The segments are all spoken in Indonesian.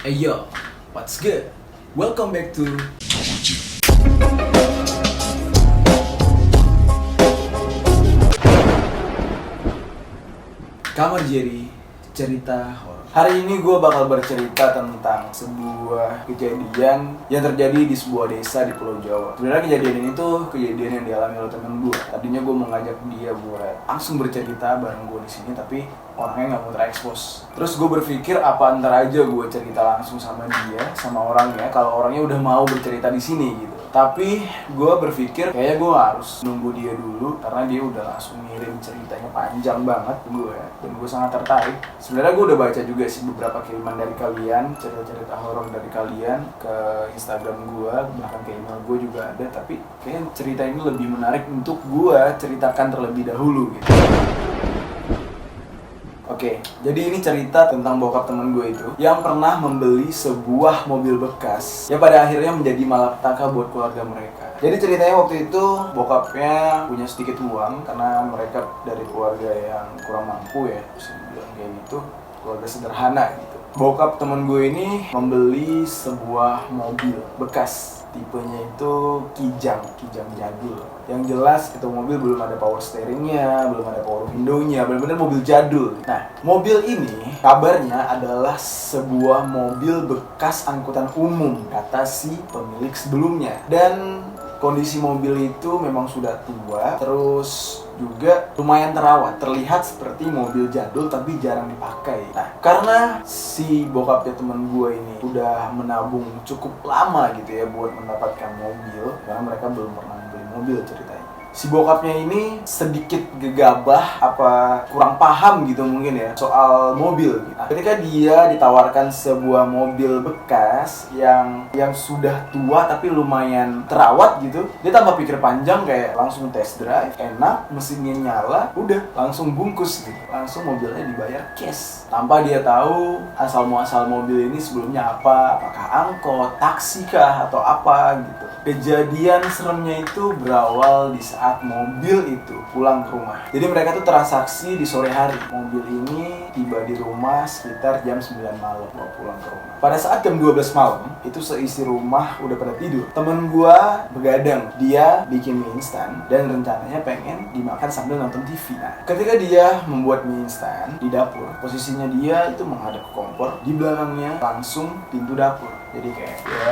Hey yo, what's good? Welcome back to Kamar Jerry, cerita horor. Hari ini gue bakal bercerita tentang sebuah kejadian yang terjadi di sebuah desa di Pulau Jawa. Sebenarnya kejadian ini tuh kejadian yang dialami oleh temen gue. Tadinya gue mau ngajak dia buat langsung bercerita bareng gue di sini, tapi orangnya nggak mau terekspos. Terus gue berpikir apa ntar aja gue cerita langsung sama dia, sama orangnya, kalau orangnya udah mau bercerita di sini gitu. Tapi gue berpikir kayaknya gue harus nunggu dia dulu karena dia udah langsung ngirim ceritanya panjang banget ke gue, dan gue sangat tertarik. Sebenarnya gue udah baca juga sih beberapa kiriman dari kalian, cerita-cerita horor dari kalian ke Instagram gue, bahkan ke email gue juga ada. Tapi kayaknya cerita ini lebih menarik untuk gue ceritakan terlebih dahulu gitu. Oke, jadi ini cerita tentang bokap temen gue itu yang pernah membeli sebuah mobil bekas yang pada akhirnya menjadi malapetaka buat keluarga mereka. Jadi ceritanya waktu itu bokapnya punya sedikit uang karena mereka dari keluarga yang kurang mampu ya, bisa dibilang kayak gitu, keluarga sederhana gitu. Bokap temen gue ini membeli sebuah mobil bekas. Tipenya itu Kijang jadul. Yang jelas itu mobil belum ada power steeringnya, belum ada power windownya, benar-benar mobil jadul. Nah, mobil ini kabarnya adalah sebuah mobil bekas angkutan umum, kata si pemilik sebelumnya. Dan kondisi mobil itu memang sudah tua, terus juga lumayan terawat, terlihat seperti mobil jadul tapi jarang dipakai. Nah, karena si bokapnya temen gue ini udah menabung cukup lama gitu ya buat mendapatkan mobil, karena mereka belum pernah beli mobil ceritanya. Si bokapnya ini sedikit gegabah, apa kurang paham gitu mungkin ya soal mobil gitu. Nah, ketika dia ditawarkan sebuah mobil bekas yang sudah tua tapi lumayan terawat gitu, dia tanpa pikir panjang kayak langsung test drive, enak, mesinnya nyala, udah langsung bungkus gitu. Langsung mobilnya dibayar cash tanpa dia tahu asal muasal mobil ini sebelumnya apa, apakah angkot, taksi kah atau apa gitu. Kejadian seremnya itu berawal di saat mobil itu pulang ke rumah. Jadi mereka tuh transaksi di sore hari. Mobil ini tiba di rumah sekitar jam 9 malam mau pulang ke rumah. Pada saat jam 12 malam, itu seisi rumah udah pada tidur. Temen gua begadang, dia bikin mie instan dan rencananya pengen dimakan sambil nonton TV. Nah, ketika dia membuat mie instan di dapur, posisinya dia itu menghadap ke kompor, di belakangnya langsung pintu dapur. Jadi kayak dia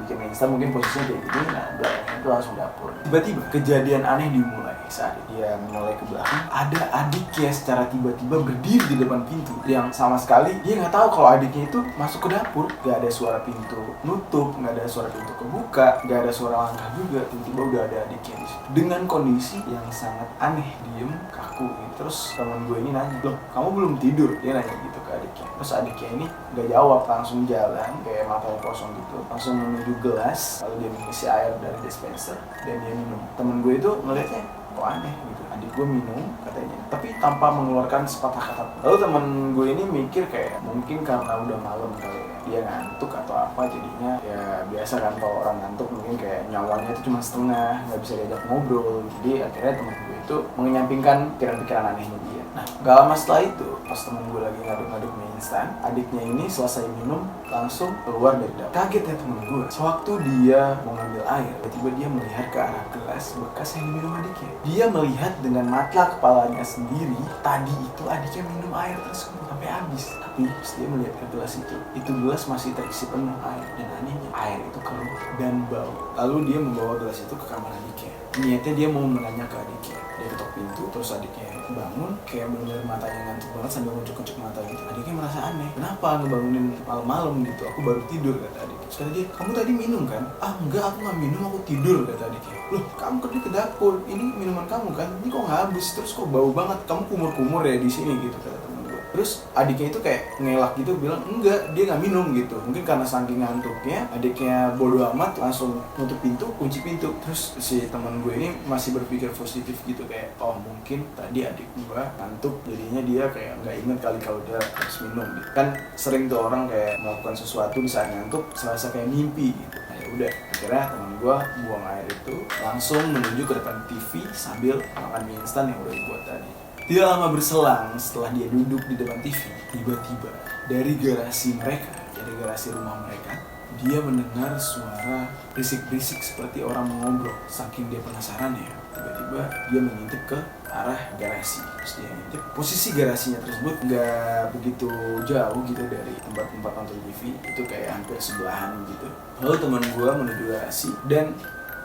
bikin mie instan mungkin posisinya kayak gini, nah belakangnya itu langsung dapur. Tiba-tiba kejadian aneh dimulai. Saat dia menoleh ke belakang, ada adiknya secara tiba-tiba berdiri di depan pintu yang sama sekali dia nggak tahu kalau adiknya itu masuk ke dapur. Nggak ada suara pintu nutup, nggak ada suara pintu kebuka, nggak ada suara langkah juga. Tiba-tiba udah ada adiknya di situ dengan kondisi yang sangat aneh, diem, kaku gitu. Terus teman gue ini nanya, loh kamu belum tidur? Dia nanya gitu ke adiknya. Terus adiknya ini nggak jawab, langsung jalan kayak matanya kosong gitu, langsung menuju gelas, lalu dia mengisi air dari dispenser dan dia minum. Temen gue itu ngeliatnya kok aneh gitu, adik gue minum katanya tapi tanpa mengeluarkan sepatah kata. Lalu temen gue ini mikir kayak mungkin karena udah malam kali ya, dia ngantuk atau apa, jadinya ya biasa kan kalau orang ngantuk mungkin kayak nyawanya itu cuma setengah, nggak bisa diajak ngobrol. Jadi akhirnya temen gue itu mengenyampingkan pikiran-pikiran anehnya dia. Nah, gak lama setelah itu pas temen gue lagi ngaduk-ngaduk mie instan, adiknya ini selesai minum langsung keluar dari dapur. Kaget ya temen gue, sewaktu dia mau ngambil air, tiba-tiba dia melihat ke arah gelas bekas yang diminum adiknya. Dia melihat dengan mata kepalanya sendiri, tadi itu adiknya minum air tersebut sampai habis. Tapi pas dia melihat ke gelas itu gelas masih terisi penuh air, dan anehnya air itu keruh dan bau. Lalu dia membawa gelas itu ke kamar adiknya. Niatnya dia mau menanya ke adiknya. Dia ketok pintu, terus adiknya bangun kayak bener-bener matanya ngantuk banget sambil ngecup-ngecup mata gitu. Adiknya merasa aneh, kenapa ngebangunin malam-malam gitu, aku baru tidur kata adik. Terus kata dia, kamu tadi minum kan? Ah enggak, aku gak minum, aku tidur kata adiknya. Loh kamu pergi ke dapur, ini minuman kamu kan? Ini kok gak habis, terus kok bau banget, kamu kumur-kumur ya di sini gitu kata temen gue. Terus adiknya itu kayak ngelak gitu, bilang enggak, dia gak minum gitu. Mungkin karena saking ngantuknya, adiknya bodo amat langsung nutup pintu, kunci pintu. Terus si teman gue ini masih berpikir positif gitu, kayak oh mungkin tadi adik gue ngantuk, jadinya dia kayak nggak inget kali kalau dia harus minum gitu. Kan sering tuh orang kayak melakukan sesuatu di saat ngantuk serasa kayak mimpi gitu. Nah ya udah, akhirnya teman gue buang air itu langsung menuju ke depan TV sambil makan mie instan yang udah dibuat tadi. Tidak lama berselang setelah dia duduk di depan TV, tiba-tiba dari garasi mereka, dari garasi rumah mereka, dia mendengar suara berisik-berisik seperti orang mengobrol. Saking dia penasaran ya, tiba-tiba dia mengintip ke arah garasi. Terus dia ngintip, posisi garasinya tersebut nggak begitu jauh gitu dari tempat nonton TV, itu kayak hampir sebelahan gitu. Lalu teman gue menuju garasi dan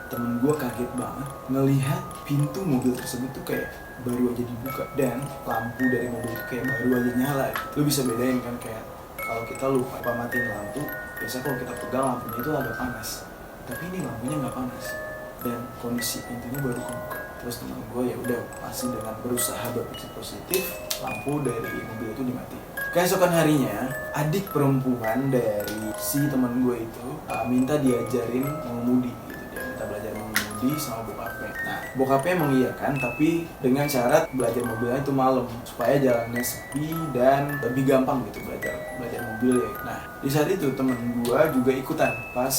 temen gue kaget banget ngelihat pintu mobil tersebut tuh kayak baru aja dibuka dan lampu dari mobil itu kayak baru aja nyala. Lu bisa bedain kan, kayak kalau kita lupa matiin lampu, biasa kalau kita pegang lampunya itu agak panas, tapi ini lampunya nggak panas dan kondisi pintunya baru kebuka. Terus temen gue ya udah masih dengan berusaha berpikir positif, lampu dari mobil itu dimatiin. Keesokan harinya, adik perempuan dari si teman gue itu minta diajarin mengemudi gitu. Dia minta belajar mengemudi sama bokapnya. Nah, bokapnya mengiyakan tapi dengan syarat belajar mobilnya itu malam supaya jalannya sepi dan lebih gampang gitu belajar mobil ya. Nah, di saat itu temen gue juga ikutan pas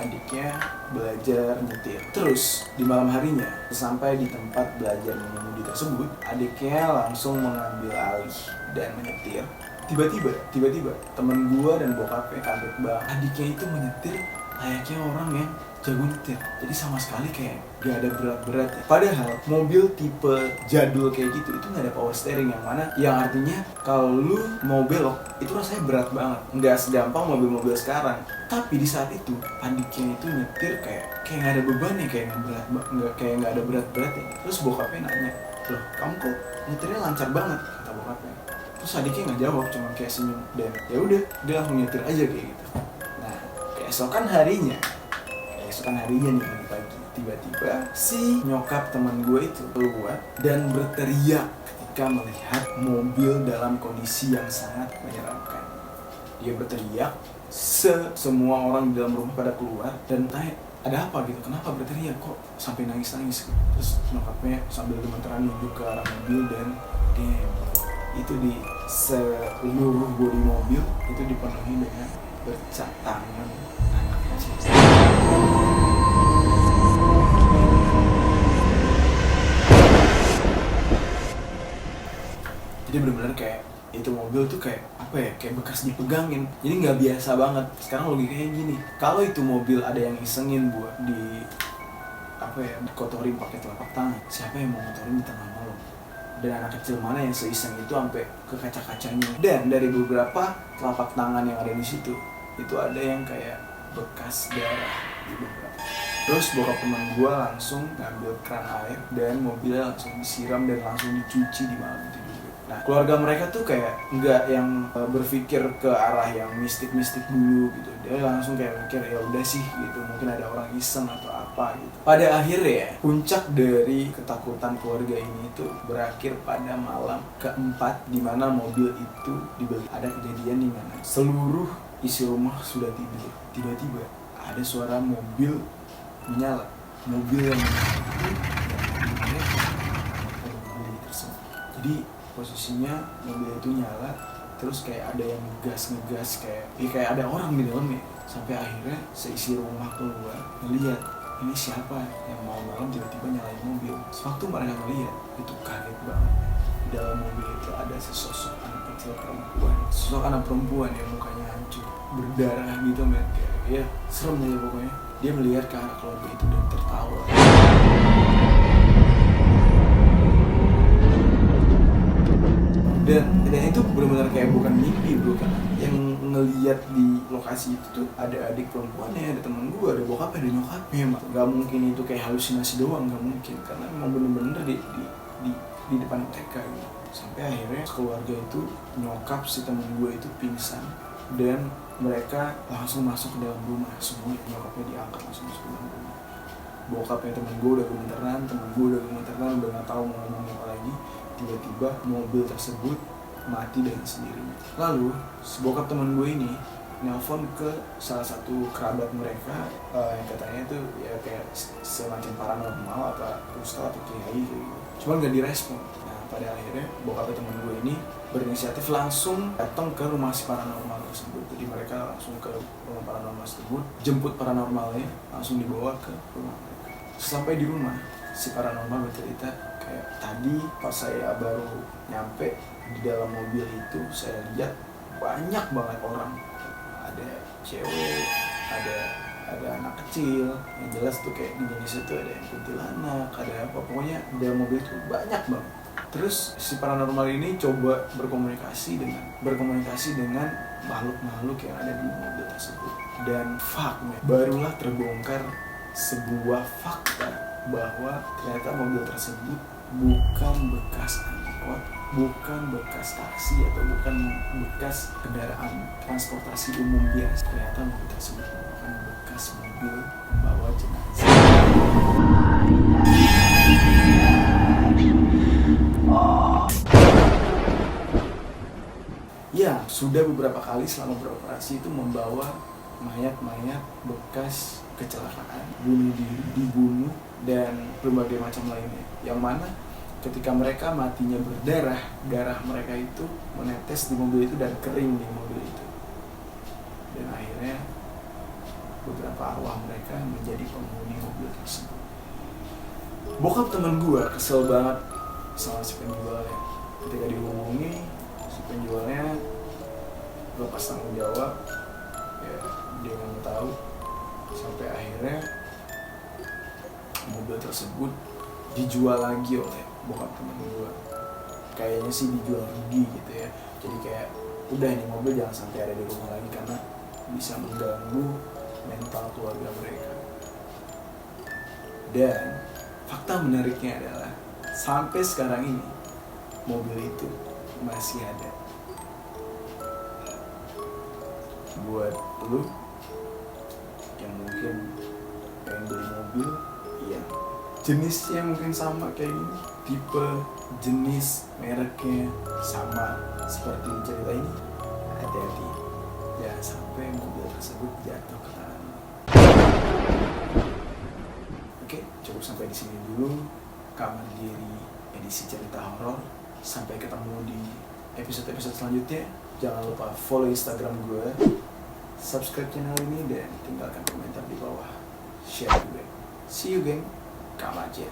adiknya belajar nyetir. Terus di malam harinya sampai di tempat belajar mengemudi tersebut, adiknya langsung mengambil alih dan menyetir. Tiba-tiba temen gua dan bokapnya kaget banget. Adiknya itu menyetir layaknya orang yang jago nyetir. Jadi sama sekali kayak gak ada berat-berat ya. Padahal mobil tipe jadul kayak gitu itu gak ada power steering, yang artinya kalau lu mau belok itu rasanya berat banget. Nggak segampang mobil-mobil sekarang. Tapi di saat itu adiknya itu nyetir kayak gak ada beban ya, kayak gak ada berat-beratnya. Terus bokapnya nanya, "Loh, kamu kok nyetirnya lancar banget?" kata bokapnya. Terus adiknya nggak jawab, cuma kayak senyum dan ya udah dia langsung nyetir aja kayak gitu. Nah, keesokan harinya nih pagi, tiba-tiba si nyokap teman gue itu keluar dan berteriak ketika melihat mobil dalam kondisi yang sangat menyeramkan. Dia berteriak, semua orang di dalam rumah pada keluar dan tanya, ada apa gitu, kenapa berteriak, kok sampai nangis-nangis gitu. Terus nyokapnya sambil gemeteran nunjuk ke arah mobil dan itu di seluruh bodi mobil itu dipenuhi dengan bercak tangan anak kecil. Jadi benar-benar kayak itu mobil tuh kayak apa ya, kayak bekas dipegangin. Jadi nggak biasa banget. Sekarang logikanya gini, kalau itu mobil ada yang isengin buat dikotorin pakai telapak tangan, siapa yang mau ngotorin di tengah malam? Dan anak kecil mana yang seiseng itu sampai ke kaca-kacanya. Dan dari beberapa telapak tangan yang ada di situ, itu ada yang kayak bekas darah di beberapa. Terus bokap teman gue langsung ngambil keran air dan mobilnya langsung disiram dan langsung dicuci di malam itu juga. Nah, keluarga mereka tuh kayak nggak yang berpikir ke arah yang mistik-mistik dulu gitu. Dia langsung kayak mikir ya udah sih gitu, mungkin ada orang iseng atau apa gitu. Pada akhirnya puncak dari ketakutan keluarga ini itu berakhir pada malam keempat di mana mobil itu dibeli. Ada kejadian di mana seluruh isi rumah sudah tidur. Tiba-tiba ada suara mobil menyala. Mobil yang beli tersebut. Jadi posisinya mobil itu nyala, terus kayak ada yang ngegas kayak ada orang di dalamnya. Sampai akhirnya seisi rumah keluar ngeliat, ini siapa yang malam-malam tiba-tiba nyalain mobil. Sewaktu mereka ngeliat, itu kaget banget. Di dalam mobil itu ada sesosok anak kecil perempuan. Sosok anak perempuan yang mukanya hancur, berdarah gitu men. Kayak ya serem aja pokoknya. Dia melihat ke arah keluarga itu dan tertawa. Dan itu benar-benar kayak bukan mimpi bro, kan yang ngelihat di lokasi itu tuh ada adik perempuannya, ada teman gue, ada bokapnya, ada nyokapnya. Gak mungkin itu kayak halusinasi doang, gak mungkin, karena memang bener-bener di depan mereka gitu. Sampai akhirnya keluarga itu, nyokap si teman gue itu pingsan dan mereka langsung masuk ke dalam rumah. Semua nyokapnya diangkat langsung masuk ke dalam rumah. Bokapnya temen gue udah gemeteran, udah gak tahu mau ngomong apa lagi. Tiba-tiba mobil tersebut mati dengan sendirinya. Lalu bokap temen gue ini nelpon ke salah satu kerabat mereka yang katanya itu ya kayak semacam paranormal atau ustaz atau kiai gitu. Cuman gak direspon. Nah pada akhirnya bokap temen gue ini berinisiatif langsung datang ke rumah si paranormal tersebut. Jadi mereka langsung ke rumah paranormal tersebut, jemput paranormalnya, langsung dibawa ke rumah mereka. Sampai di rumah si paranormal bercerita Kayak tadi pas saya baru nyampe di dalam mobil itu, saya lihat banyak banget orang. Ada cewek, ada anak kecil. Yang jelas tuh kayak di Indonesia tuh ada yang kuntilanak, ada apa, pokoknya di dalam mobil itu banyak banget. Terus si paranormal ini coba berkomunikasi dengan makhluk-makhluk yang ada di mobil tersebut. Dan barulah terbongkar sebuah fakta bahwa ternyata mobil tersebut bukan bekas angkot, bukan bekas taksi, atau bukan bekas kendaraan transportasi umum biasa. Ternyata mobil tersebut merupakan bekas mobil pembawa jenazah. Yang sudah beberapa kali selama beroperasi itu membawa mayat-mayat bekas kecelakaan, bunuh diri, dibunuh, dan berbagai macam lainnya. Yang mana ketika mereka matinya berdarah, darah mereka itu menetes di mobil itu dan kering di mobil itu. Dan akhirnya beberapa arwah mereka menjadi penghuni mobil tersebut. Bokap temen gue kesel banget sama si penjualnya. Ketika dihubungi, si penjualnya lepas tanggung jawab, ya dia nggak mau tahu, sampai akhirnya mobil tersebut dijual lagi oleh bokap temen gue. Kayaknya sih dijual rugi gitu ya. Jadi kayak udah, ini mobil jangan sampai ada di rumah lagi karena bisa mengganggu mental keluarga mereka. Dan fakta menariknya adalah sampai sekarang ini mobil itu masih ada. Buat lu yang mungkin pengen beli mobil yang jenisnya mungkin sama kayak gini, tipe, jenis, mereknya sama seperti cerita ini, hati-hati jangan sampai mobil tersebut jatuh ke tangan. Oke, cukup sampai di sini dulu Kamar Diri edisi cerita horor. Sampai ketemu di episode-episode selanjutnya. Jangan lupa follow Instagram gue, subscribe channel ini, dan tinggalkan komentar di bawah. Share juga. See you, geng. Kamar Diri.